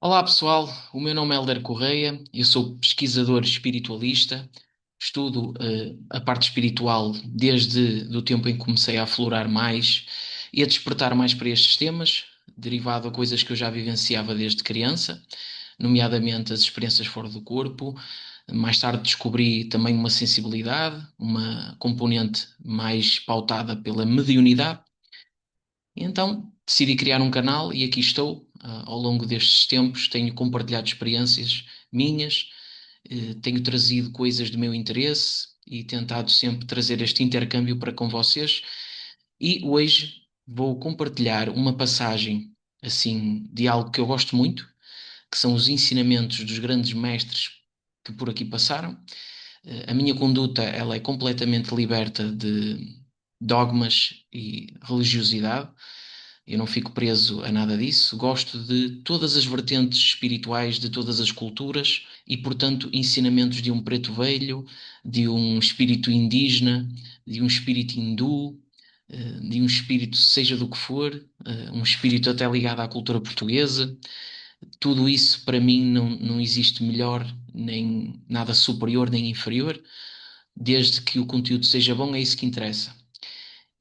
Olá pessoal, o meu nome é Helder Correia, eu sou pesquisador espiritualista, estudo a parte espiritual desde o tempo em que comecei a aflorar mais e a despertar mais para estes temas, derivado a coisas que eu já vivenciava desde criança, nomeadamente as experiências fora do corpo. Mais tarde descobri também uma sensibilidade, uma componente mais pautada pela mediunidade. E então decidi criar um canal e aqui estou. Ao longo destes tempos tenho compartilhado experiências minhas, tenho trazido coisas do meu interesse e tentado sempre trazer este intercâmbio para com vocês. E hoje vou compartilhar uma passagem assim de algo que eu gosto muito, que são os ensinamentos dos grandes mestres que por aqui passaram. A minha conduta ela é completamente liberta de dogmas e religiosidade. Eu não fico preso a nada disso. Gosto de todas as vertentes espirituais de todas as culturas e, portanto, ensinamentos de um preto velho, de um espírito indígena, de um espírito hindu, de um espírito, seja do que for, um espírito até ligado à cultura portuguesa. Tudo isso, para mim, não existe melhor, nem nada superior, nem inferior. Desde que o conteúdo seja bom, é isso que interessa.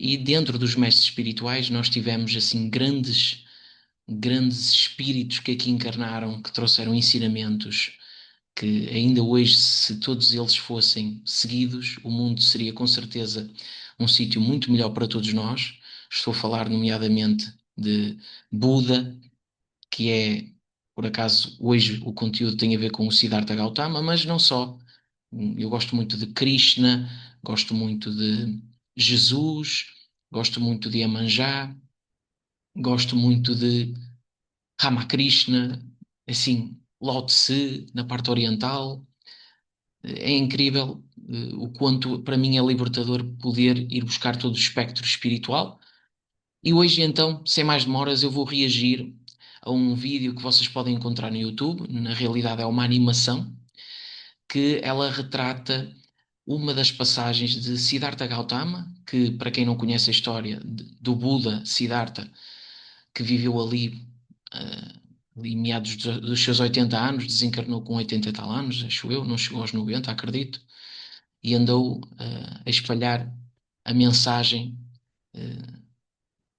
E dentro dos mestres espirituais, nós tivemos assim grandes espíritos que aqui encarnaram, que trouxeram ensinamentos que ainda hoje, se todos eles fossem seguidos, o mundo seria com certeza um sítio muito melhor para todos nós. Estou a falar nomeadamente de Buda, que é, por acaso, hoje o conteúdo tem a ver com o Siddhartha Gautama, mas não só. Eu gosto muito de Krishna, gosto muito de Jesus, gosto muito de Iemanjá, gosto muito de Ramakrishna, assim, Lao Tse, na parte oriental. É incrível o quanto para mim é libertador poder ir buscar todo o espectro espiritual. E hoje, então, sem mais demoras, eu vou reagir a um vídeo que vocês podem encontrar no YouTube. Na realidade, é uma animação que ela retrata uma das passagens de Siddhartha Gautama, que, para quem não conhece a história do Buda Siddhartha, que viveu ali meados dos seus 80 anos, desencarnou com 80 e tal anos, acho eu, não chegou aos 90, acredito, e andou a espalhar a mensagem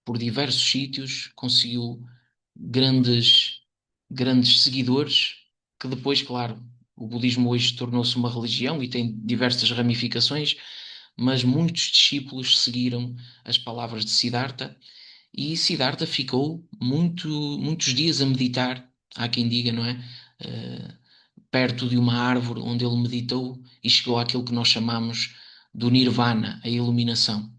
por diversos sítios, conseguiu grandes, grandes seguidores, que depois, claro, o budismo hoje tornou-se uma religião e tem diversas ramificações, mas muitos discípulos seguiram as palavras de Siddhartha e Siddhartha ficou muitos dias a meditar, há quem diga, não é? Perto de uma árvore onde ele meditou e chegou àquilo que nós chamamos do Nirvana, a iluminação.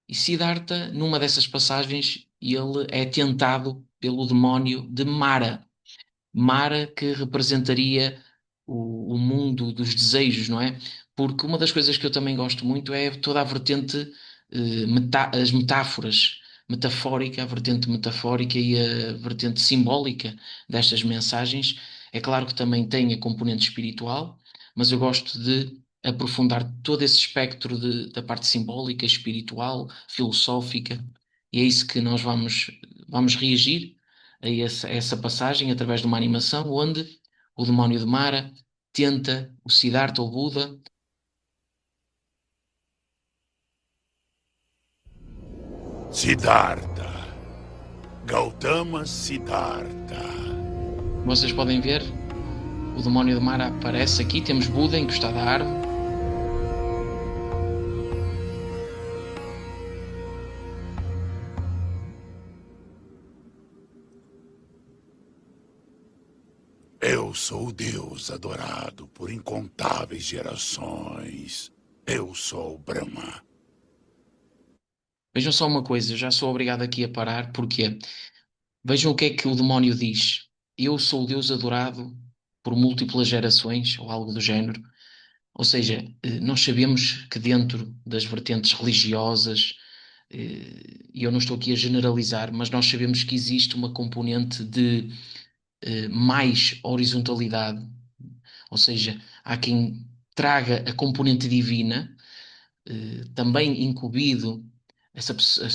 E Siddhartha, numa dessas passagens, ele é tentado pelo demónio de Mara. Mara que representaria o mundo dos desejos, não é? Porque uma das coisas que eu também gosto muito é toda a vertente, as metáforas, metafórica, a vertente metafórica e a vertente simbólica destas mensagens. É claro que também tem a componente espiritual, mas eu gosto de aprofundar todo esse espectro da parte simbólica, espiritual, filosófica, e é isso que nós vamos reagir a essa passagem através de uma animação onde o demónio de Mara tenta o Siddhartha, ou Buda. Siddhartha. Gautama Siddhartha. Vocês podem ver, o demónio de Mara aparece aqui, temos Buda encostado à árvore. Eu sou o Deus adorado por incontáveis gerações. Eu sou Brahma. Vejam só uma coisa, eu já sou obrigado aqui a parar, porque vejam o que é que o demónio diz. Eu sou o Deus adorado por múltiplas gerações, ou algo do género. Ou seja, nós sabemos que dentro das vertentes religiosas, e eu não estou aqui a generalizar, mas nós sabemos que existe uma componente de mais horizontalidade, ou seja, há quem traga a componente divina, também incumbido,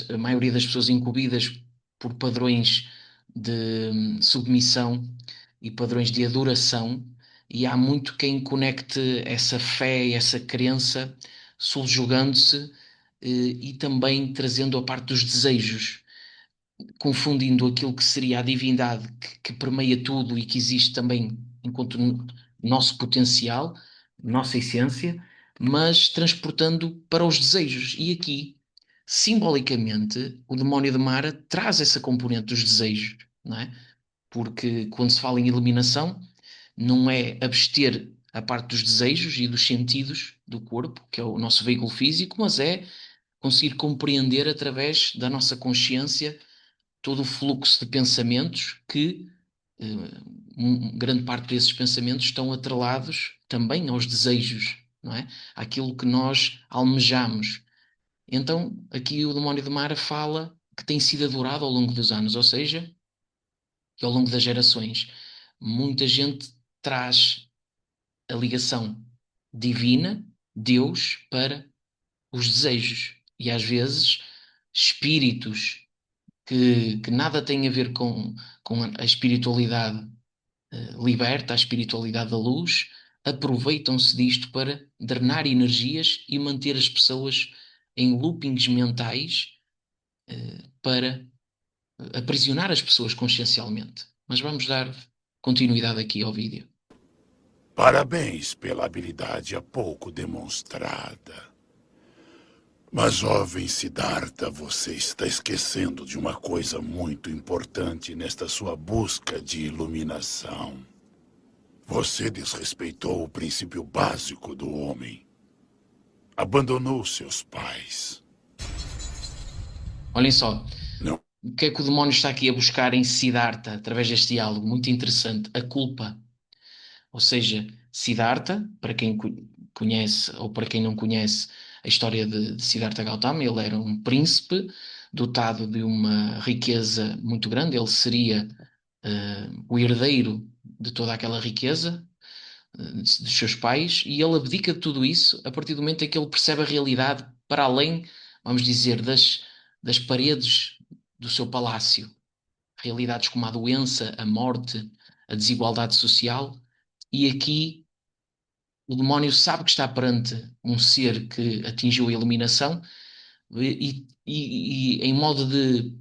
a maioria das pessoas incumbidas por padrões de submissão e padrões de adoração, e há muito quem conecte essa fé e essa crença subjugando-se e também trazendo a parte dos desejos, confundindo aquilo que seria a divindade que permeia tudo e que existe também enquanto nosso potencial, nossa essência, mas transportando para os desejos. E aqui, simbolicamente, o demónio de Mara traz essa componente dos desejos, não é? Porque quando se fala em eliminação, não é abster a parte dos desejos e dos sentidos do corpo, que é o nosso veículo físico, mas é conseguir compreender através da nossa consciência todo o fluxo de pensamentos que grande parte desses pensamentos estão atrelados também aos desejos, não é? Àquilo que nós almejamos. Então, aqui o demónio de Mara fala que tem sido adorado ao longo dos anos, ou seja, que ao longo das gerações, muita gente traz a ligação divina, Deus, para os desejos. E às vezes, espíritos que nada têm a ver com a espiritualidade liberta, a espiritualidade da luz, aproveitam-se disto para drenar energias e manter as pessoas em loopings mentais para aprisionar as pessoas consciencialmente. Mas vamos dar continuidade aqui ao vídeo. Parabéns pela habilidade há pouco demonstrada. Mas, jovem Siddhartha, você está esquecendo de uma coisa muito importante nesta sua busca de iluminação. Você desrespeitou o princípio básico do homem. Abandonou seus pais. Olhem só, Não. o que é que o demónio está aqui a buscar em Siddhartha, através deste diálogo muito interessante? A culpa. Ou seja, Siddhartha, para quem conhece ou para quem não conhece a história de Siddhartha Gautama, ele era um príncipe dotado de uma riqueza muito grande, ele seria o herdeiro de toda aquela riqueza dos seus pais, e ele abdica de tudo isso a partir do momento em que ele percebe a realidade para além, vamos dizer, das paredes do seu palácio. Realidades como a doença, a morte, a desigualdade social, e aqui o demónio sabe que está perante um ser que atingiu a iluminação e em modo de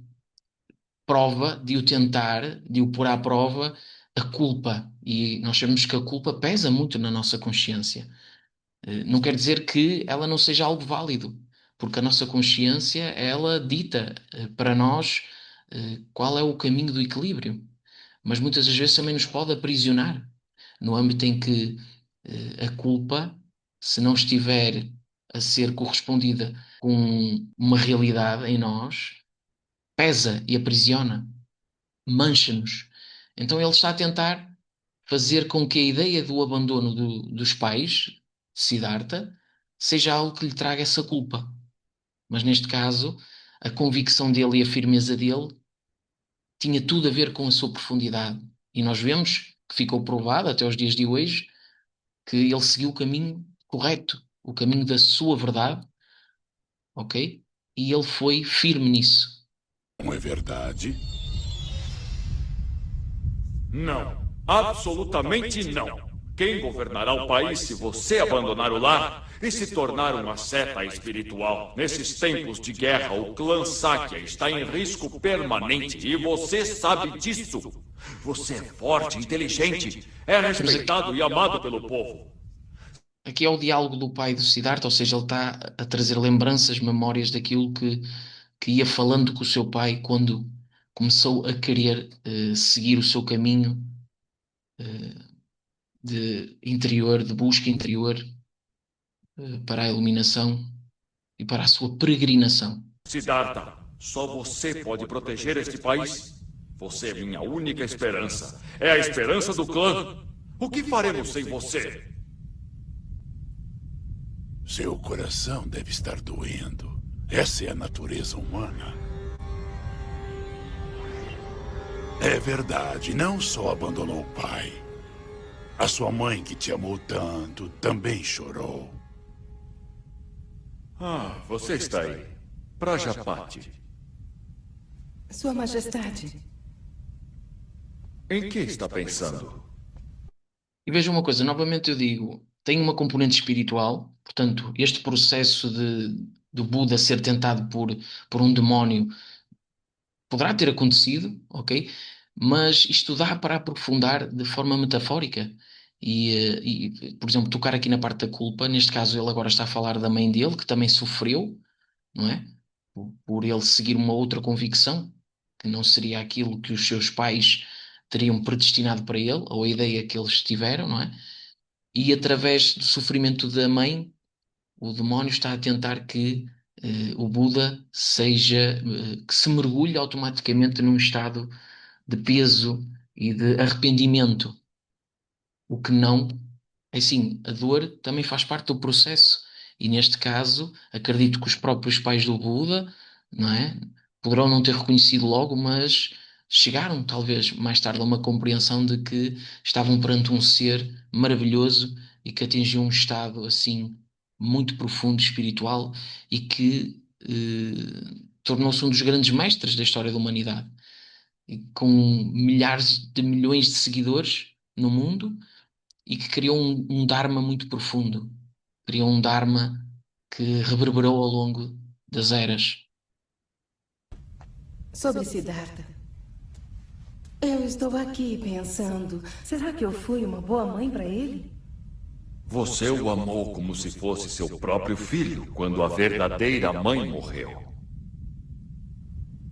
prova, de o tentar, de o pôr à prova, a culpa. E nós sabemos que a culpa pesa muito na nossa consciência. Não quer dizer que ela não seja algo válido, porque a nossa consciência, ela dita para nós qual é o caminho do equilíbrio. Mas muitas das vezes também nos pode aprisionar no âmbito em que a culpa, se não estiver a ser correspondida com uma realidade em nós, pesa e aprisiona, mancha-nos. Então ele está a tentar fazer com que a ideia do abandono dos pais, Siddhartha, seja algo que lhe traga essa culpa. Mas neste caso, a convicção dele e a firmeza dele tinha tudo a ver com a sua profundidade. E nós vemos que ficou provado até os dias de hoje que ele seguiu o caminho correto, o caminho da sua verdade, ok? E ele foi firme nisso. Não é verdade? Não, absolutamente não. Quem governará o país se você abandonar o lar e se tornar uma seta espiritual? Nesses tempos de guerra, o clã Sakya está em risco permanente e você sabe disso. Você é forte, inteligente, é respeitado e amado pelo povo. Aqui é o diálogo do pai do Siddhartha, ou seja, ele está a trazer lembranças, memórias daquilo que ia falando com o seu pai quando começou a querer seguir o seu caminho de interior, de busca interior para a iluminação e para a sua peregrinação. Siddhartha, só você pode proteger este país. Você é minha única esperança. É a esperança do clã. O que faremos sem você? Seu coração deve estar doendo. Essa é a natureza humana. É verdade, não só abandonou o pai. A sua mãe, que te amou tanto, também chorou. Ah, você está aí. Prajapati. Sua Majestade. Em que está pensando? E veja uma coisa, novamente eu digo, tem uma componente espiritual, portanto, este processo do Buda ser tentado por um demónio poderá ter acontecido, ok? Mas isto dá para aprofundar de forma metafórica. Por exemplo, tocar aqui na parte da culpa, neste caso ele agora está a falar da mãe dele, que também sofreu, não é? Por ele seguir uma outra convicção, que não seria aquilo que os seus pais teriam predestinado para ele, ou a ideia que eles tiveram, não é? E através do sofrimento da mãe, o demónio está a tentar que o Buda que se mergulhe automaticamente num estado de peso e de arrependimento, o que não, é assim, a dor também faz parte do processo. E neste caso, acredito que os próprios pais do Buda, não é? Poderão não ter reconhecido logo, mas chegaram talvez mais tarde a uma compreensão de que estavam perante um ser maravilhoso e que atingiu um estado assim muito profundo espiritual e que tornou-se um dos grandes mestres da história da humanidade, e com milhares de milhões de seguidores no mundo e que criou um Dharma muito profundo. Criou um Dharma que reverberou ao longo das eras. Sobre Siddhartha, eu estou aqui pensando: será que eu fui uma boa mãe para ele? Você o amou como se fosse seu próprio filho quando a verdadeira mãe morreu.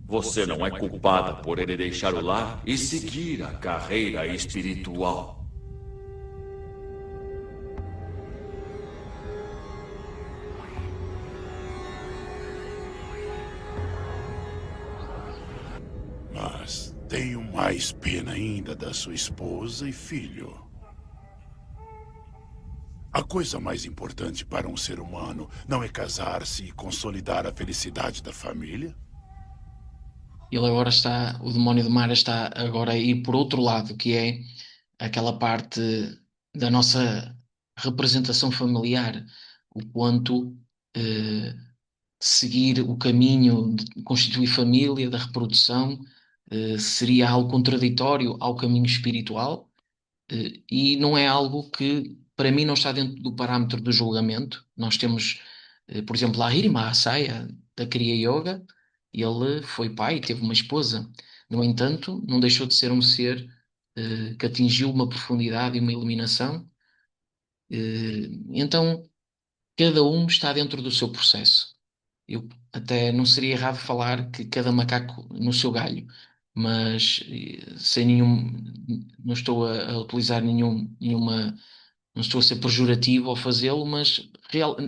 Você não é culpada por ele deixar o lar e seguir a carreira espiritual. Mas tenho mais pena ainda da sua esposa e filho. A coisa mais importante para um ser humano não é casar-se e consolidar a felicidade da família? O demónio de Mara está agora a ir por outro lado, que é aquela parte da nossa representação familiar, o quanto eh, seguir o caminho de constituir família, da reprodução, seria algo contraditório ao caminho espiritual, e não é algo que, para mim, não está dentro do parâmetro do julgamento. Nós temos, por exemplo, Lahiri Mahasaya, da Kriya Yoga, ele foi pai e teve uma esposa. No entanto, não deixou de ser um ser que atingiu uma profundidade e uma iluminação. Então, cada um está dentro do seu processo. Eu até não seria errado falar que cada macaco no seu galho, mas sem nenhum, não estou a utilizar nenhuma, não estou a ser pejorativo ao fazê-lo, mas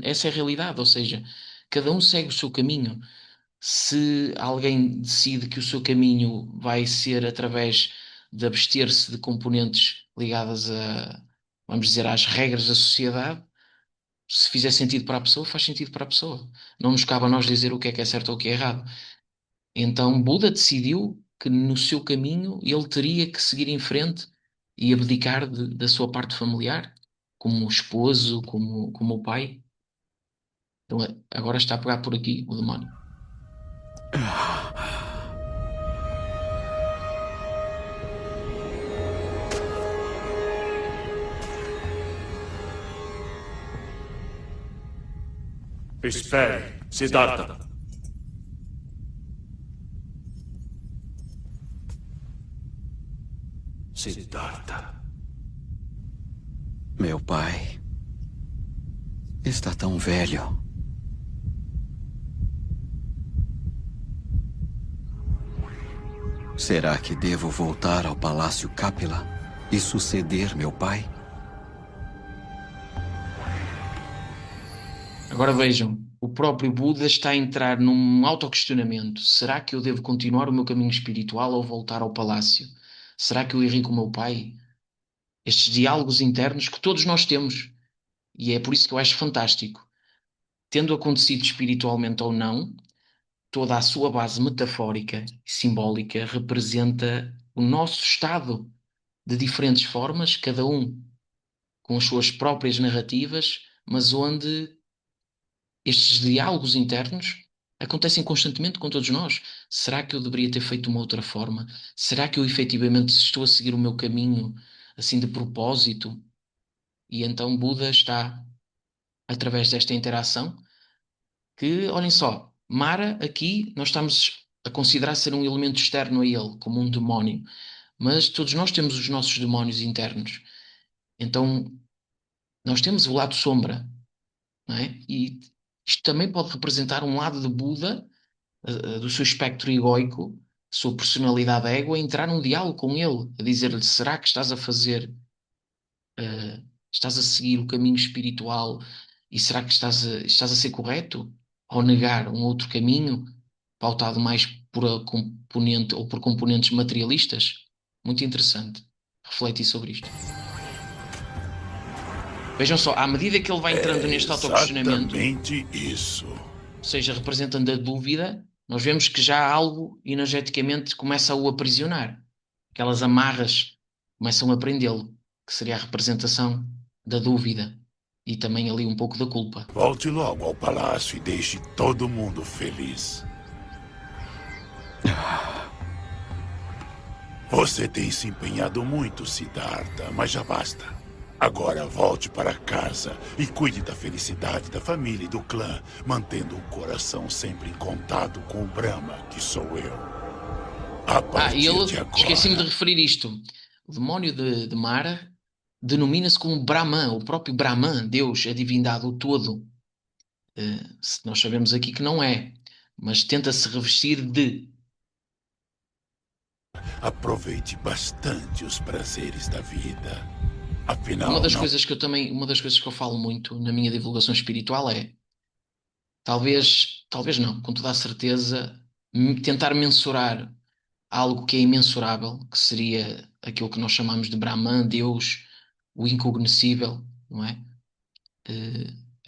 essa é a realidade, ou seja, cada um segue o seu caminho. Se alguém decide que o seu caminho vai ser através de abster-se de componentes ligadas vamos dizer, às regras da sociedade, se fizer sentido para a pessoa, faz sentido para a pessoa. Não nos cabe a nós dizer o que é certo ou o que é errado. Então Buda decidiu que no seu caminho ele teria que seguir em frente e abdicar da sua parte familiar, como esposo, como o pai. Então agora está a pegar por aqui o demónio. Espere, Siddhartha. Siddhartha. Meu pai está tão velho. Será que devo voltar ao Palácio Kapila e suceder meu pai? Agora vejam, o próprio Buda está a entrar num autoquestionamento. Será que eu devo continuar o meu caminho espiritual ou voltar ao palácio? Será que eu errei com o meu pai? Estes diálogos internos que todos nós temos. E é por isso que eu acho fantástico. Tendo acontecido espiritualmente ou não, toda a sua base metafórica e simbólica representa o nosso estado de diferentes formas, cada um com as suas próprias narrativas, mas onde estes diálogos internos acontecem constantemente com todos nós. Será que eu deveria ter feito de uma outra forma? Será que eu efetivamente estou a seguir o meu caminho assim de propósito? E então Buda está, através desta interação, que, olhem só, Mara aqui nós estamos a considerar ser um elemento externo a ele, como um demónio. Mas todos nós temos os nossos demónios internos. Então, nós temos o lado sombra, não é? E isto também pode representar um lado de Buda, do seu espectro egoico, sua personalidade ego, a entrar num diálogo com ele, a dizer-lhe: será que estás a fazer, estás a seguir o caminho espiritual e será que estás a ser correto ao negar um outro caminho pautado mais por a componente ou por componentes materialistas? Muito interessante refletir sobre isto. Vejam só, à medida que ele vai entrando É neste autoquestionamento, exatamente isso. ou seja, representando a dúvida, nós vemos que já algo energeticamente começa a o aprisionar. Aquelas amarras começam a prendê-lo, que seria a representação da dúvida e também ali um pouco da culpa. Volte logo ao palácio e deixe todo mundo feliz. Você tem se empenhado muito, Siddhartha, mas já basta. Agora volte para casa e cuide da felicidade da família e do clã, mantendo o coração sempre em contato com o Brahma, que sou eu. A E partir de agora... esqueci-me de referir isto. O demónio de Mara denomina-se como Brahman, o próprio Brahman, Deus, a divindade, o todo. Nós sabemos aqui que não é, mas tenta-se revestir de. Aproveite bastante os prazeres da vida. Afinal, Uma das coisas que eu falo muito na minha divulgação espiritual é, talvez não, com toda a certeza, tentar mensurar algo que é imensurável, que seria aquilo que nós chamamos de Brahman, Deus, o incognoscível, não é?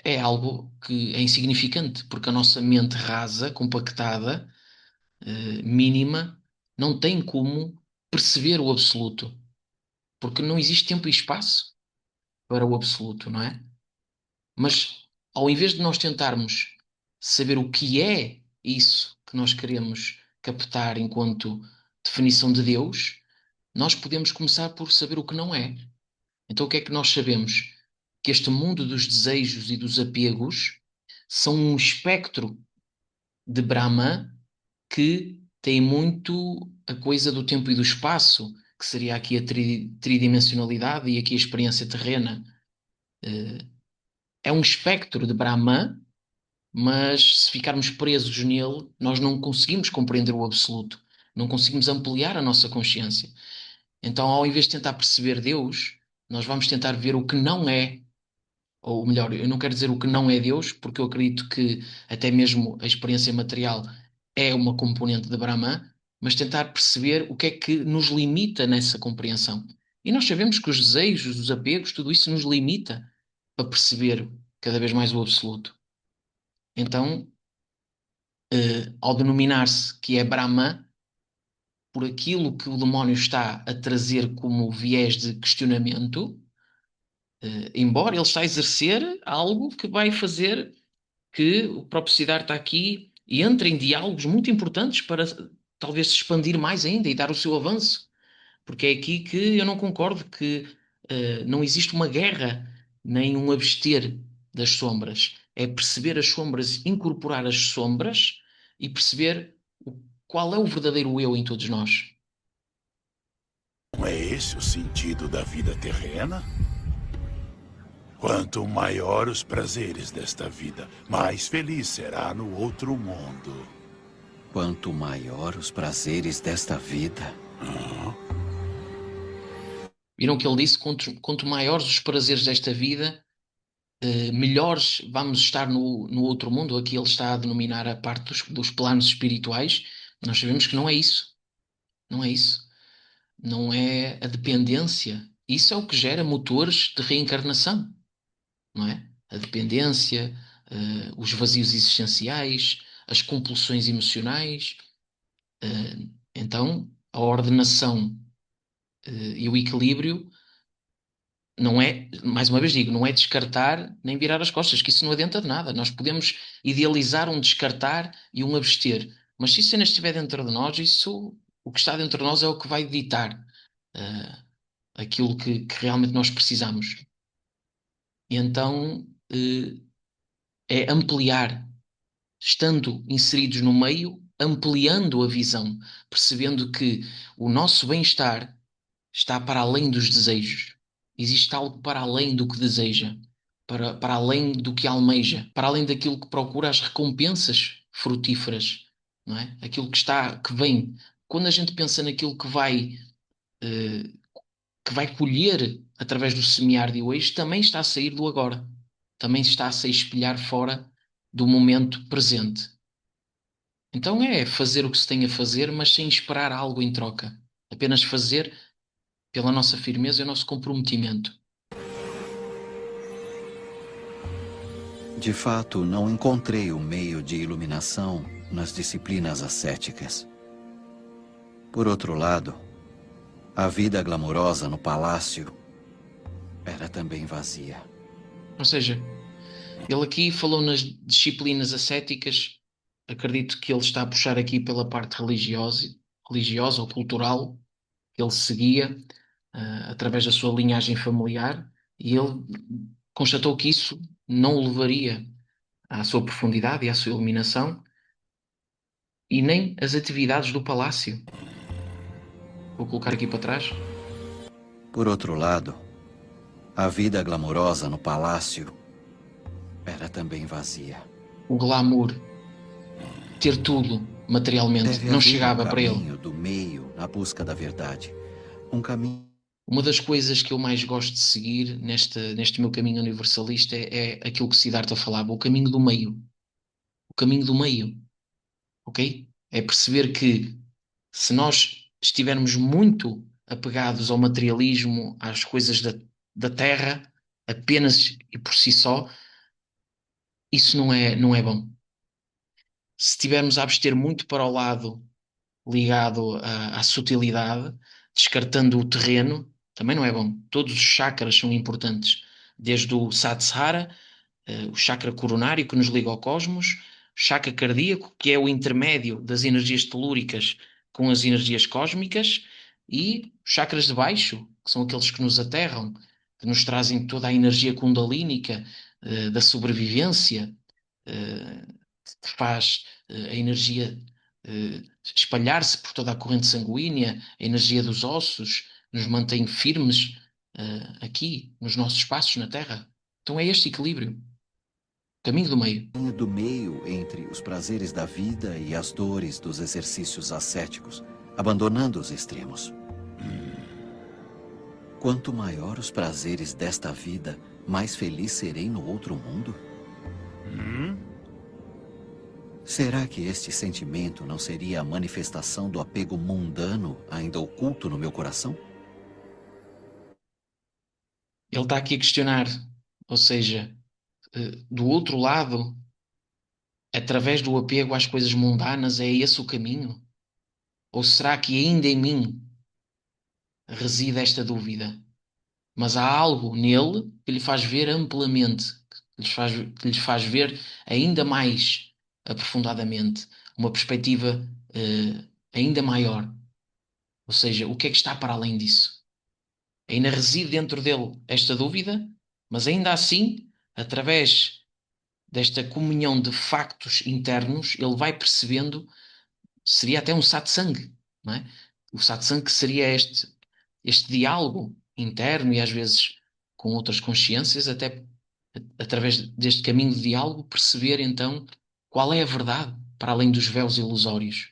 É algo que é insignificante, porque a nossa mente rasa, compactada, mínima, não tem como perceber o absoluto, porque não existe tempo e espaço para o absoluto, não é? Mas ao invés de nós tentarmos saber o que é isso que nós queremos captar enquanto definição de Deus, nós podemos começar por saber o que não é. Então o que é que nós sabemos? Que este mundo dos desejos e dos apegos são um espectro de Brahma que tem muito a coisa do tempo e do espaço, que seria aqui a tridimensionalidade e aqui a experiência terrena. É um espectro de Brahman, mas se ficarmos presos nele, nós não conseguimos compreender o absoluto, não conseguimos ampliar a nossa consciência. Então, ao invés de tentar perceber Deus, nós vamos tentar ver o que não é, ou melhor, eu não quero dizer o que não é Deus, porque eu acredito que até mesmo a experiência material é uma componente de Brahman, mas tentar perceber o que é que nos limita nessa compreensão. E nós sabemos que os desejos, os apegos, tudo isso nos limita a perceber cada vez mais o absoluto. Então, ao denominar-se que é Brahman, por aquilo que o demónio está a trazer como viés de questionamento, embora ele está a exercer algo que vai fazer que o próprio Siddhartha aqui entre em diálogos muito importantes para talvez se expandir mais ainda e dar o seu avanço. Porque é aqui que eu não concordo que não existe uma guerra nem um abster das sombras. É perceber as sombras, incorporar as sombras e perceber qual é o verdadeiro eu em todos nós. Não é esse o sentido da vida terrena? Quanto maior os prazeres desta vida, mais feliz será no outro mundo. Quanto maior os prazeres desta vida. Viram que ele disse? Quanto maiores os prazeres desta vida, melhores vamos estar no outro mundo. Aqui ele está a denominar a parte dos planos espirituais. Nós sabemos que não é isso. Não é isso. Não é a dependência. Isso é o que gera motores de reencarnação, não é? A dependência, os vazios existenciais, as compulsões emocionais. Então, a ordenação e o equilíbrio não é, mais uma vez digo, não é descartar nem virar as costas, que isso não adianta de nada. Nós podemos idealizar um descartar e um abster, mas se isso ainda estiver dentro de nós, isso, o que está dentro de nós é o que vai ditar aquilo que realmente nós precisamos. E então é ampliar, estando inseridos no meio, ampliando a visão, percebendo que o nosso bem-estar está para além dos desejos. Existe algo para além do que deseja, para além do que almeja, para além daquilo que procura as recompensas frutíferas, não é? Aquilo que está, que vem. Quando a gente pensa naquilo eh, que vai colher através do semear de hoje, também está a sair do agora. Também está a se espelhar fora do momento presente. Então é fazer o que se tem a fazer, mas sem esperar algo em troca. Apenas fazer pela nossa firmeza e o nosso comprometimento. De fato, não encontrei o meio de iluminação nas disciplinas ascéticas. Por outro lado, a vida glamourosa no palácio era também vazia. Ou seja, ele aqui falou nas disciplinas ascéticas, acredito que ele está a puxar aqui pela parte religiosa ou cultural, que ele seguia através da sua linhagem familiar, e ele constatou que isso não o levaria à sua profundidade e à sua iluminação, e nem as atividades do palácio. Vou colocar aqui para trás. Por outro lado, a vida glamourosa no palácio era também vazia. O glamour, ter tudo materialmente, Deve não haver chegava para um ele. caminho do meio na busca da verdade. Um caminho. Uma das coisas que eu mais gosto de seguir neste meu caminho universalista é aquilo que Siddhartha falava, o caminho do meio. O caminho do meio, ok? É perceber que se nós estivermos muito apegados ao materialismo, às coisas da terra, apenas e por si só, isso não é bom. Se estivermos a abster muito para o lado ligado à sutilidade, descartando o terreno, também não é bom. Todos os chakras são importantes, desde o Sahasrara, o chakra coronário que nos liga ao cosmos, chakra cardíaco, que é o intermédio das energias telúricas com as energias cósmicas, e chakras de baixo, que são aqueles que nos aterram, que nos trazem toda a energia kundalínica da sobrevivência, que faz a energia espalhar-se por toda a corrente sanguínea, a energia dos ossos, nos mantém firmes aqui, nos nossos passos na Terra. Então é este equilíbrio. Caminho do meio. Do meio entre os prazeres da vida e as dores dos exercícios ascéticos, abandonando os extremos. Quanto maior os prazeres desta vida, mais feliz serei no outro mundo? Será que este sentimento não seria a manifestação do apego mundano ainda oculto no meu coração? Ele está aqui a questionar, ou seja, do outro lado, através do apego às coisas mundanas, é esse o caminho? Ou será que ainda em mim reside esta dúvida? Mas há algo nele que lhe faz ver amplamente, que lhe faz ver ainda mais aprofundadamente, uma perspectiva ainda maior. Ou seja, o que é que está para além disso? Ainda reside dentro dele esta dúvida, mas ainda assim, através desta comunhão de factos internos, ele vai percebendo, seria até um satsang, não é? O satsang que seria este diálogo interno e às vezes com outras consciências, até através deste caminho de diálogo, perceber então qual é a verdade para além dos véus ilusórios.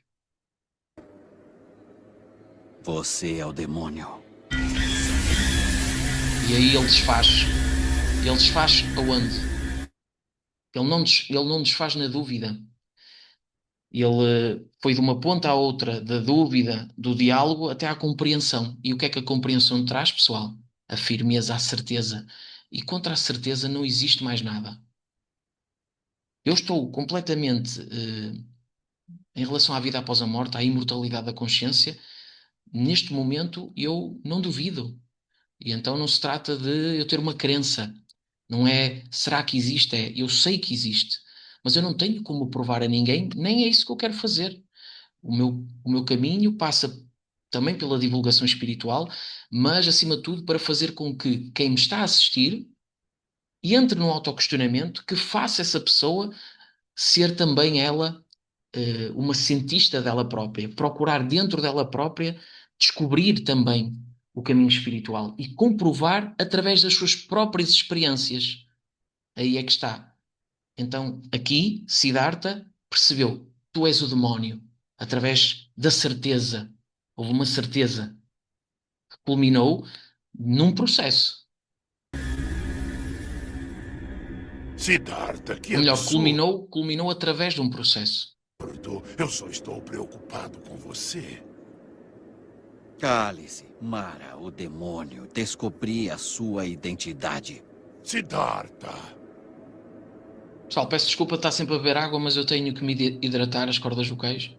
Você é o demônio. E aí ele desfaz. Ele desfaz aonde? Ele não desfaz na dúvida. Ele foi de uma ponta à outra, da dúvida, do diálogo, até à compreensão. E o que é que a compreensão traz, pessoal? A firmeza, a certeza. E contra a certeza não existe mais nada. Eu estou completamente, em relação à vida após a morte, à imortalidade da consciência, neste momento eu não duvido. E então não se trata de eu ter uma crença. Não é, será que existe? É, eu sei que existe. Mas eu não tenho como provar a ninguém, nem é isso que eu quero fazer. O meu caminho passa também pela divulgação espiritual, mas, acima de tudo, para fazer com que quem me está a assistir entre no autoquestionamento, que faça essa pessoa ser também ela uma cientista dela própria, procurar dentro dela própria descobrir também o caminho espiritual e comprovar através das suas próprias experiências. Aí é que está. Então, aqui, Siddhartha percebeu: tu és o demónio, através da certeza. Houve uma certeza que culminou num processo. Siddhartha, que Ou melhor, absurdo. culminou através de um processo. Eu só estou preocupado com você. Cale-se, Mara, o demônio. Descobri a sua identidade. Siddhartha. Pessoal, peço desculpa de estar sempre a beber água, mas eu tenho que me hidratar as cordas vocais.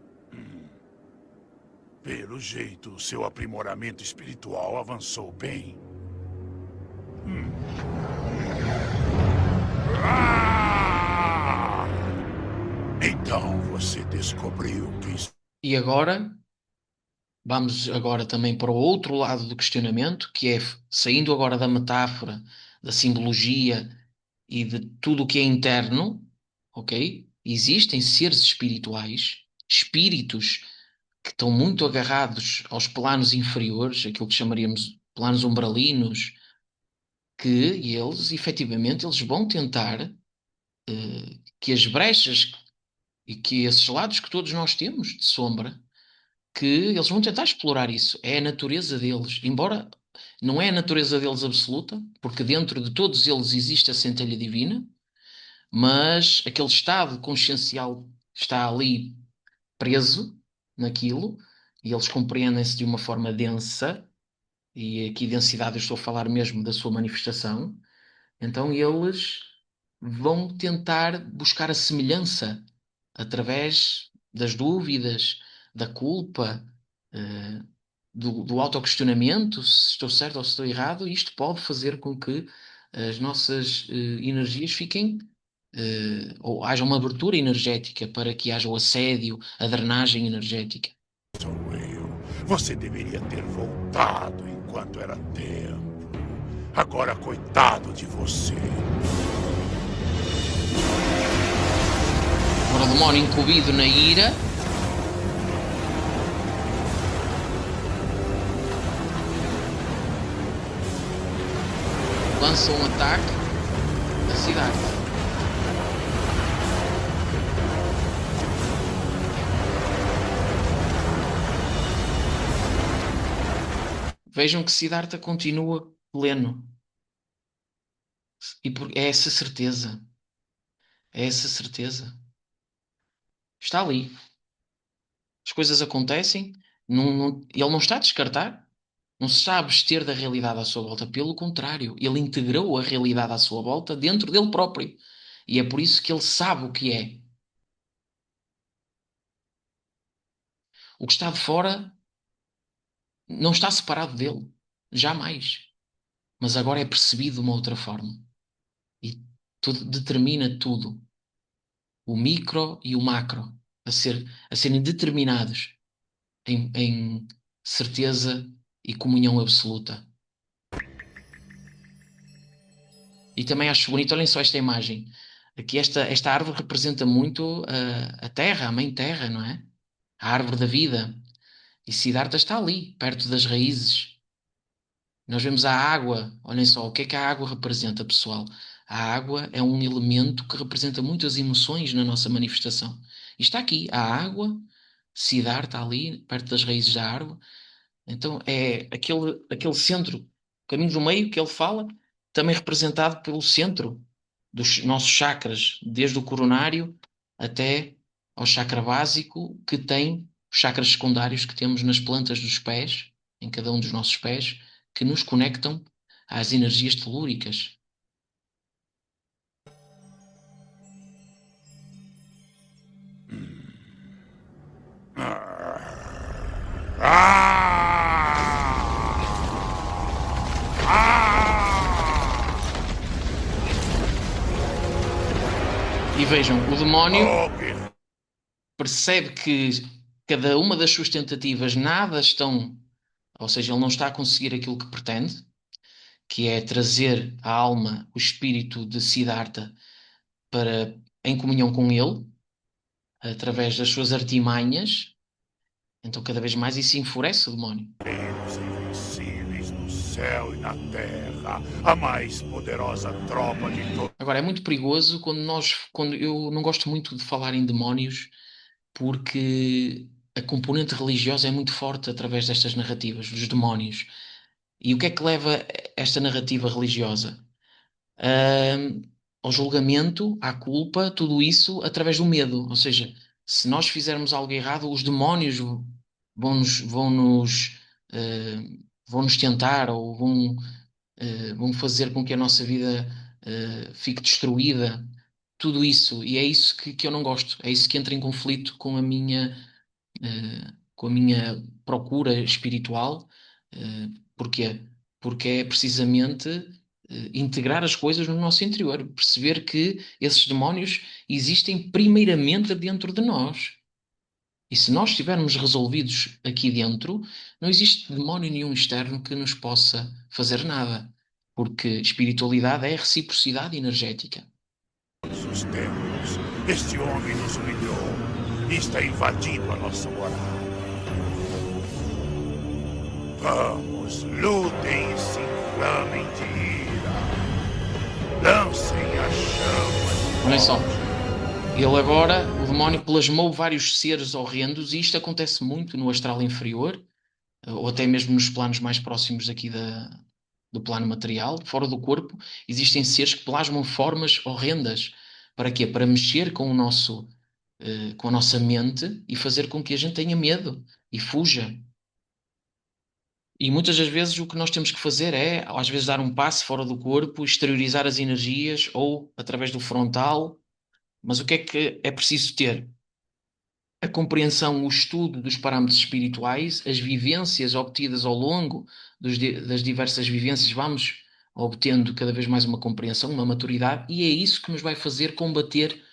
Pelo jeito, seu aprimoramento espiritual avançou bem. Ah! Então você descobriu que... E agora, vamos agora também para o outro lado do questionamento, que é saindo agora da metáfora, da simbologia e de tudo o que é interno, ok? Existem seres espirituais, espíritos que estão muito agarrados aos planos inferiores, aquilo que chamaríamos planos umbralinos, que eles, efetivamente, eles vão tentar que as brechas e que esses lados que todos nós temos de sombra, que eles vão tentar explorar isso. É a natureza deles, embora não é a natureza deles absoluta, porque dentro de todos eles existe a centelha divina, mas aquele estado consciencial está ali preso naquilo, e eles compreendem-se de uma forma densa, e aqui densidade eu estou a falar mesmo da sua manifestação. Então eles vão tentar buscar a semelhança através das dúvidas, da culpa, do autoquestionamento, se estou certo ou se estou errado. E isto pode fazer com que as nossas energias fiquem, ou haja uma abertura energética para que haja o assédio, a drenagem energética. Sou eu. Você deveria ter voltado enquanto era tempo. Agora, coitado de você. Agora o demónio incumbido na ira lança um ataque à cidade. Vejam que Siddhartha continua pleno. E é essa certeza. É essa certeza. Está ali. As coisas acontecem. Ele não está a descartar. Não se está a abster da realidade à sua volta. Pelo contrário, ele integrou a realidade à sua volta dentro dele próprio. E é por isso que ele sabe o que é. O que está de fora não está separado dele. Jamais. Mas agora é percebido de uma outra forma. E tudo, determina tudo. O micro e o macro a serem determinados em certeza e comunhão absoluta. E também acho bonito, olhem só esta imagem. Aqui esta árvore representa muito a terra, a mãe terra, não é? A árvore da vida. E Siddhartha está ali, perto das raízes. Nós vemos a água. Olhem só, o que a água representa, pessoal? A água é um elemento que representa muitas emoções na nossa manifestação. E está aqui, a água, Siddhartha ali, perto das raízes da árvore. Então é aquele centro, o caminho do meio que ele fala, também representado pelo centro dos nossos chakras, desde o coronário até ao chakra básico, que tem os chakras secundários que temos nas plantas dos pés, em cada um dos nossos pés, que nos conectam às energias telúricas. Vejam, o demónio Oh, guerreiro. percebe que cada uma das suas tentativas nada estão, ou seja, ele não está a conseguir aquilo que pretende, que é trazer a alma, o espírito de Siddhartha para em comunhão com ele, através das suas artimanhas. Então, cada vez mais isso enfurece o demónio. Os invencíveis no céu e na terra, a mais poderosa tropa de todos. Agora, é muito perigoso quando eu não gosto muito de falar em demónios, porque a componente religiosa é muito forte através destas narrativas, dos demónios. E o que é que leva esta narrativa religiosa? Ahm, Ao julgamento, à culpa, tudo isso através do medo. Ou seja, se nós fizermos algo errado, os demónios vão-nos, vão-nos tentar ou vão fazer com que a nossa vida, fique destruída. Tudo isso. E é isso que eu não gosto. É isso que entra em conflito com a minha procura espiritual. Porquê? Porque é precisamente integrar as coisas no nosso interior, perceber que esses demónios existem primeiramente dentro de nós. E se nós estivermos resolvidos aqui dentro, não existe demónio nenhum externo que nos possa fazer nada, porque espiritualidade é reciprocidade energética. Os tempos, este homem nos humilhou e está invadindo a nossa morada. Vamos, lutem e se inflamem de ira. Lancem as chamas. Olhem só, ele agora, o demónio plasmou vários seres horrendos, e isto acontece muito no astral inferior, ou até mesmo nos planos mais próximos aqui do plano material, fora do corpo. Existem seres que plasmam formas horrendas. Para quê? Para mexer com com a nossa mente e fazer com que a gente tenha medo e fuja. E muitas das vezes o que nós temos que fazer é, às vezes, dar um passo fora do corpo, exteriorizar as energias ou através do frontal. Mas o que é preciso ter? A compreensão, o estudo dos parâmetros espirituais, as vivências obtidas ao longo das diversas vivências, vamos obtendo cada vez mais uma compreensão, uma maturidade, e é isso que nos vai fazer combater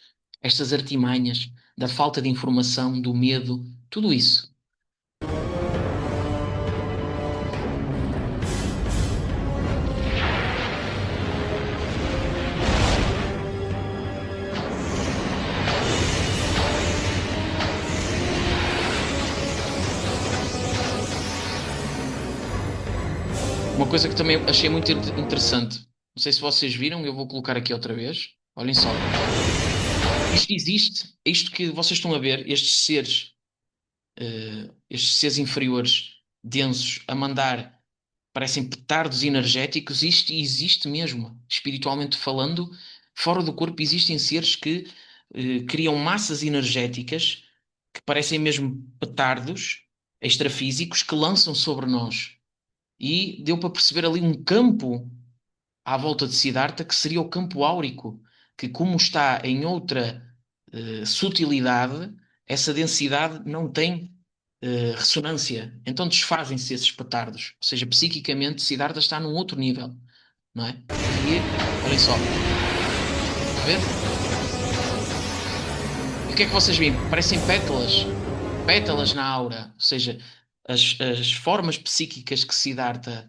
estas artimanhas da falta de informação, do medo, tudo isso. Uma coisa que também achei muito interessante, não sei se vocês viram, eu vou colocar aqui outra vez. Olhem só. Isto existe, isto que vocês estão a ver, estes seres inferiores densos a mandar, parecem petardos energéticos, isto existe mesmo, espiritualmente falando. Fora do corpo existem seres que criam massas energéticas que parecem mesmo petardos extrafísicos que lançam sobre nós. E deu para perceber ali um campo à volta de Siddhartha que seria o campo áurico, que, como está em outra sutilidade, essa densidade não tem ressonância. Então desfazem-se esses petardos. Ou seja, psiquicamente, Siddhartha está num outro nível, não é? E olhem só, está a ver? E o que é que vocês veem? Parecem pétalas, pétalas na aura. Ou seja, as formas psíquicas que Siddhartha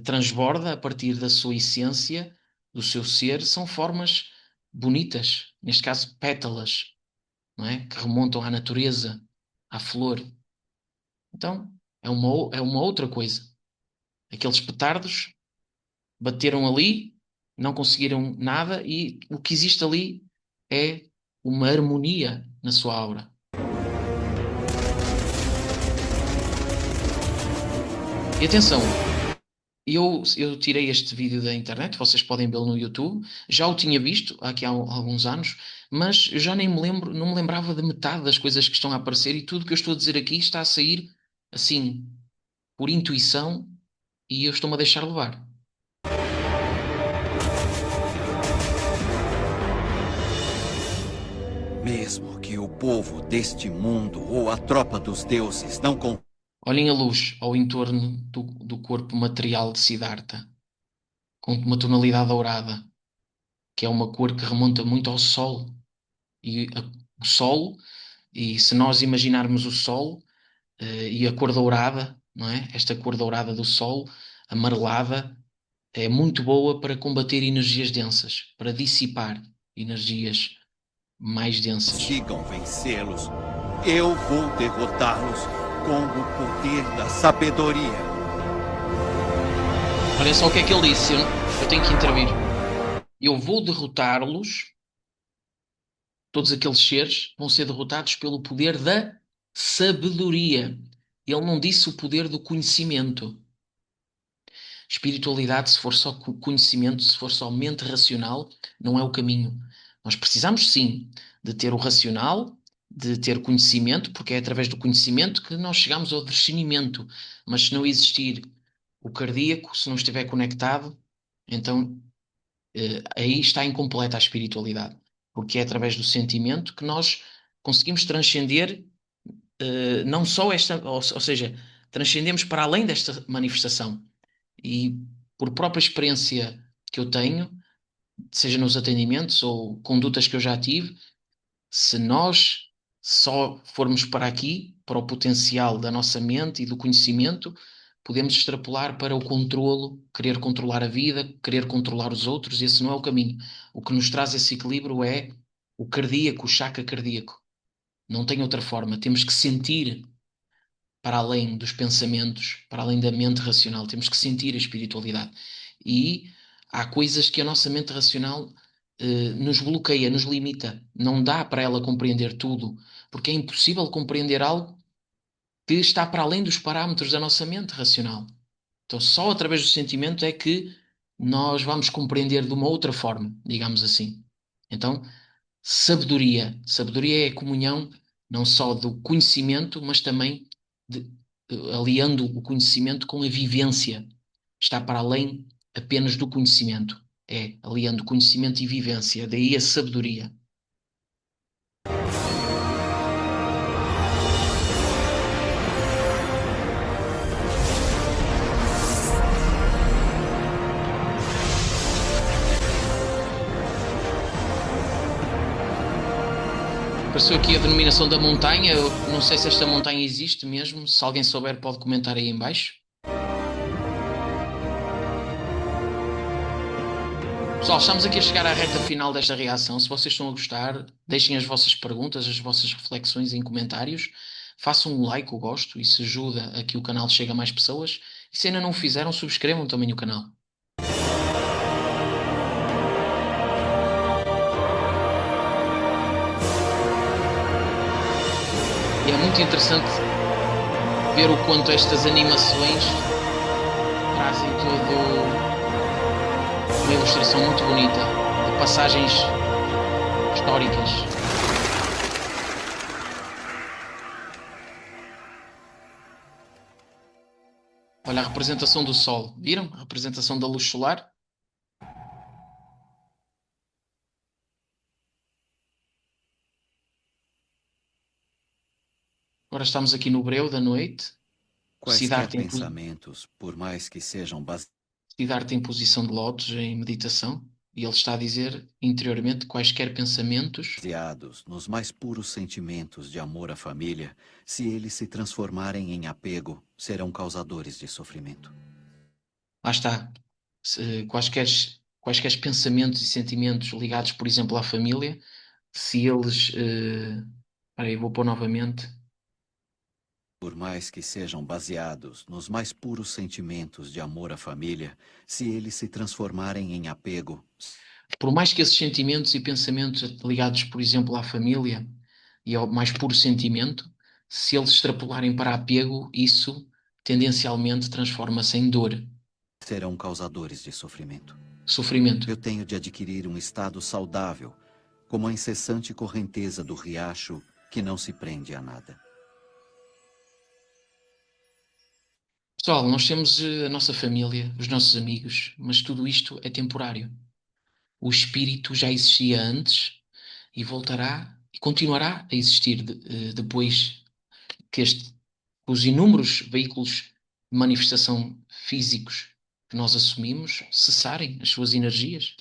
transborda a partir da sua essência, do seu ser, são formas bonitas, neste caso pétalas, não é? Que remontam à natureza, à flor. Então, é uma outra coisa. Aqueles petardos bateram ali, não conseguiram nada, e o que existe ali é uma harmonia na sua aura. E atenção, eu tirei este vídeo da internet, vocês podem vê-lo no YouTube, já o tinha visto aqui há alguns anos, mas eu já nem me lembro, não me lembrava de metade das coisas que estão a aparecer, e tudo que eu estou a dizer aqui está a sair assim, por intuição, e eu estou-me a deixar levar. Mesmo que o povo deste mundo ou a tropa dos deuses não Olhem a luz ao entorno do corpo material de Siddhartha, com uma tonalidade dourada, que é uma cor que remonta muito ao sol. E o Sol, e se nós imaginarmos o Sol e a cor dourada, não é? Esta cor dourada do Sol, amarelada, é muito boa para combater energias densas, para dissipar energias mais densas. Consigam vencê-los, eu vou derrotá-los com o poder da sabedoria. Olha só o que é que ele disse, eu tenho que intervir. Eu vou derrotá-los, todos aqueles seres vão ser derrotados pelo poder da sabedoria. Ele não disse o poder do conhecimento. Espiritualidade, se for só conhecimento, se for só mente racional, não é o caminho. Nós precisamos sim de ter o racional, de ter conhecimento, porque é através do conhecimento que nós chegamos ao discernimento. Mas se não existir o cardíaco, se não estiver conectado, então aí está incompleta a espiritualidade. Porque é através do sentimento que nós conseguimos transcender não só esta, ou seja, transcendemos para além desta manifestação. E por própria experiência que eu tenho, seja nos atendimentos ou condutas que eu já tive, se nós só formos para aqui, para o potencial da nossa mente e do conhecimento, podemos extrapolar para o controlo, querer controlar a vida, querer controlar os outros, e esse não é o caminho. O que nos traz esse equilíbrio é o cardíaco, o chakra cardíaco. Não tem outra forma. Temos que sentir para além dos pensamentos, para além da mente racional. Temos que sentir a espiritualidade. E há coisas que a nossa mente racional nos bloqueia, nos limita. Não dá para ela compreender tudo, porque é impossível compreender algo que está para além dos parâmetros da nossa mente racional. Então, só através do sentimento é que nós vamos compreender de uma outra forma, digamos assim. Então, sabedoria. Sabedoria é a comunhão não só do conhecimento, mas também de, aliando o conhecimento com a vivência. Está para além apenas do conhecimento. É aliando conhecimento e vivência. Daí a sabedoria. Apareceu aqui a denominação da montanha. Eu não sei se esta montanha existe mesmo. Se alguém souber, pode comentar aí em baixo. Pessoal, estamos aqui a chegar à reta final desta reação. Se vocês estão a gostar, deixem as vossas perguntas, as vossas reflexões em comentários. Façam um like, eu gosto, isso ajuda a que o canal chegue a mais pessoas. E se ainda não o fizeram, subscrevam também o canal. E é muito interessante ver o quanto estas animações trazem todo uma ilustração muito bonita de passagens históricas. Olha a representação do Sol. Viram? A representação da luz solar. Agora estamos aqui no breu da noite. Quaisquer pensamentos, por mais que sejam Siddhartha em posição de lótus, em meditação. E ele está a dizer interiormente quaisquer pensamentos baseados nos mais puros sentimentos de amor à família, se eles se transformarem em apego, serão causadores de sofrimento. Lá está. Quaisquer pensamentos e sentimentos ligados, por exemplo, à família, se eles... Espera aí, vou pôr novamente. Por mais que sejam baseados nos mais puros sentimentos de amor à família, se eles se transformarem em apego... Por mais que esses sentimentos e pensamentos ligados, por exemplo, à família e ao mais puro sentimento, se eles extrapolarem para apego, isso tendencialmente transforma-se em dor. Serão causadores de sofrimento. Sofrimento. Eu tenho de adquirir um estado saudável, como a incessante correnteza do riacho que não se prende a nada. Pessoal, nós temos a nossa família, os nossos amigos, mas tudo isto é temporário. O espírito já existia antes e voltará e continuará a existir depois que os inúmeros veículos de manifestação físicos que nós assumimos cessarem as suas energias,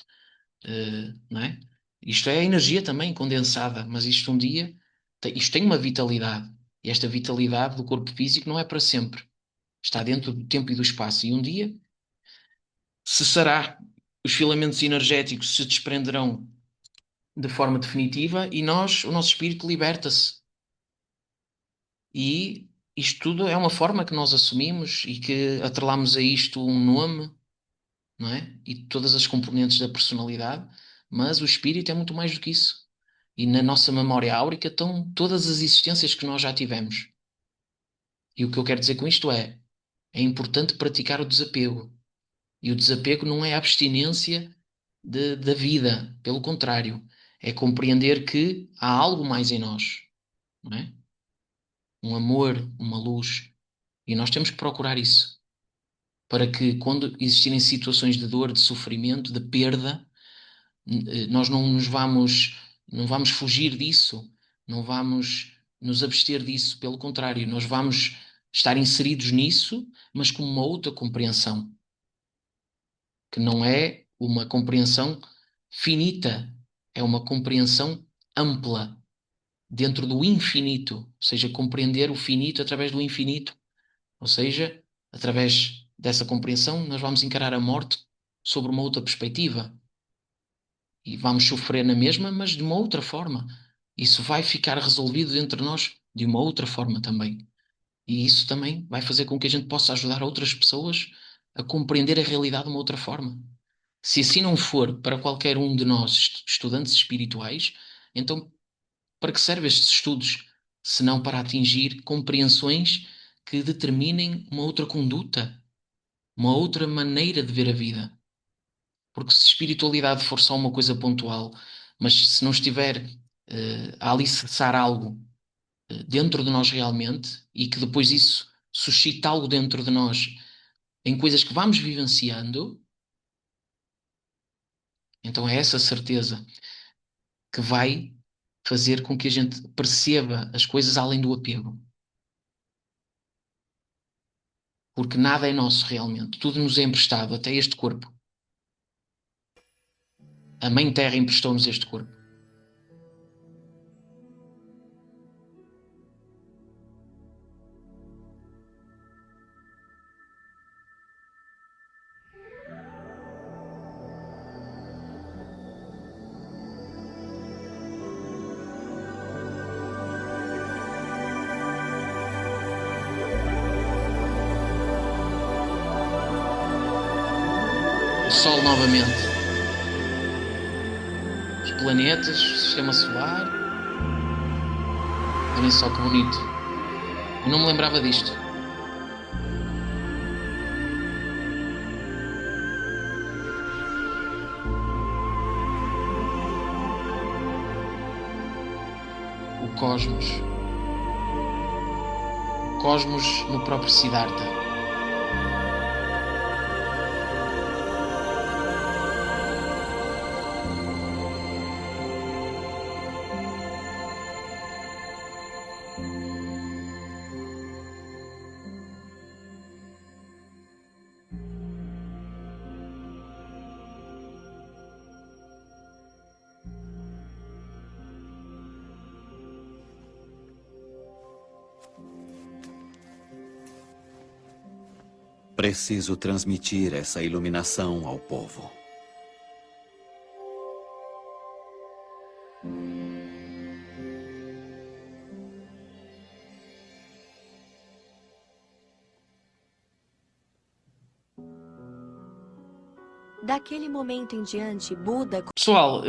não é? Isto é energia também condensada, mas isto um dia, isto tem uma vitalidade. E esta vitalidade do corpo físico não é para sempre. Está dentro do tempo e do espaço. E um dia cessará. Os filamentos energéticos se desprenderão de forma definitiva e o nosso espírito liberta-se. E isto tudo é uma forma que nós assumimos e que atrelamos a isto um nome, não é? E todas as componentes da personalidade, mas o espírito é muito mais do que isso. E na nossa memória áurica estão todas as existências que nós já tivemos. E o que eu quero dizer com isto é importante praticar o desapego. E o desapego não é a abstinência da vida, pelo contrário, é compreender que há algo mais em nós, não é? Um amor, uma luz. E nós temos que procurar isso, para que quando existirem situações de dor, de sofrimento, de perda, nós não vamos fugir disso, não vamos nos abster disso, pelo contrário, nós vamos estar inseridos nisso, mas com uma outra compreensão, que não é uma compreensão finita, é uma compreensão ampla, dentro do infinito, ou seja, compreender o finito através do infinito, ou seja, através dessa compreensão, nós vamos encarar a morte sobre uma outra perspectiva. E vamos sofrer na mesma, mas de uma outra forma. Isso vai ficar resolvido entre nós de uma outra forma também. E isso também vai fazer com que a gente possa ajudar outras pessoas a compreender a realidade de uma outra forma. Se assim não for para qualquer um de nós, estudantes espirituais, então para que servem estes estudos? Se não para atingir compreensões que determinem uma outra conduta, uma outra maneira de ver a vida. Porque se espiritualidade for só uma coisa pontual, mas se não estiver a alicerçar algo dentro de nós realmente, e que depois isso suscita algo dentro de nós em coisas que vamos vivenciando, então é essa certeza que vai fazer com que a gente perceba as coisas além do apego. Porque nada é nosso realmente. Tudo nos é emprestado, até este corpo. A Mãe Terra emprestou-nos este corpo. O Sol novamente. Os planetas, o Sistema Solar. Olhem só que bonito. Eu não me lembrava disto. O cosmos. O cosmos no próprio Siddhartha. Preciso transmitir essa iluminação ao povo. Daquele momento em diante, Buda... Pessoal,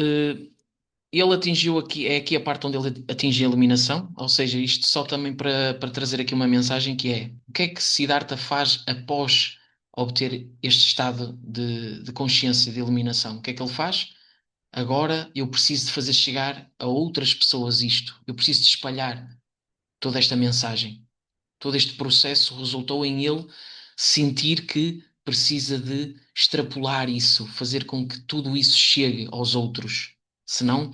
ele atingiu aqui, é aqui a parte onde ele atinge a iluminação, ou seja, isto só também para trazer aqui uma mensagem que é: o que é que Siddhartha faz após obter este estado de consciência, de iluminação? O que é que ele faz? Agora eu preciso de fazer chegar a outras pessoas isto. Eu preciso de espalhar toda esta mensagem. Todo este processo resultou em ele sentir que precisa de extrapolar isso, fazer com que tudo isso chegue aos outros. Senão,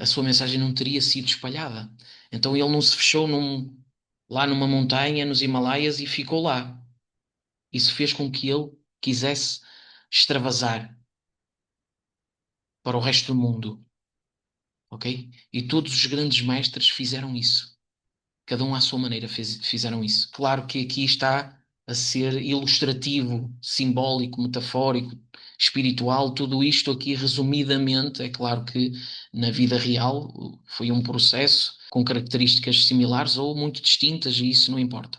a sua mensagem não teria sido espalhada. Então ele não se fechou lá numa montanha, nos Himalaias, e ficou lá. Isso fez com que ele quisesse extravasar para o resto do mundo. ok? E todos os grandes mestres fizeram isso. Cada um à sua maneira fizeram isso. Claro que aqui está a ser ilustrativo, simbólico, metafórico, espiritual, tudo isto aqui resumidamente. É claro que na vida real foi um processo com características similares ou muito distintas, e isso não importa.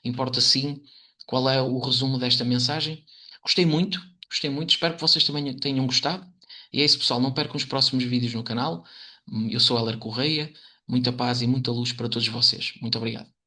Importa sim qual é o resumo desta mensagem. Gostei muito, espero que vocês também tenham gostado. E é isso, pessoal, não percam os próximos vídeos no canal. Eu sou Heller Correia. Muita paz e muita luz para todos vocês. Muito obrigado.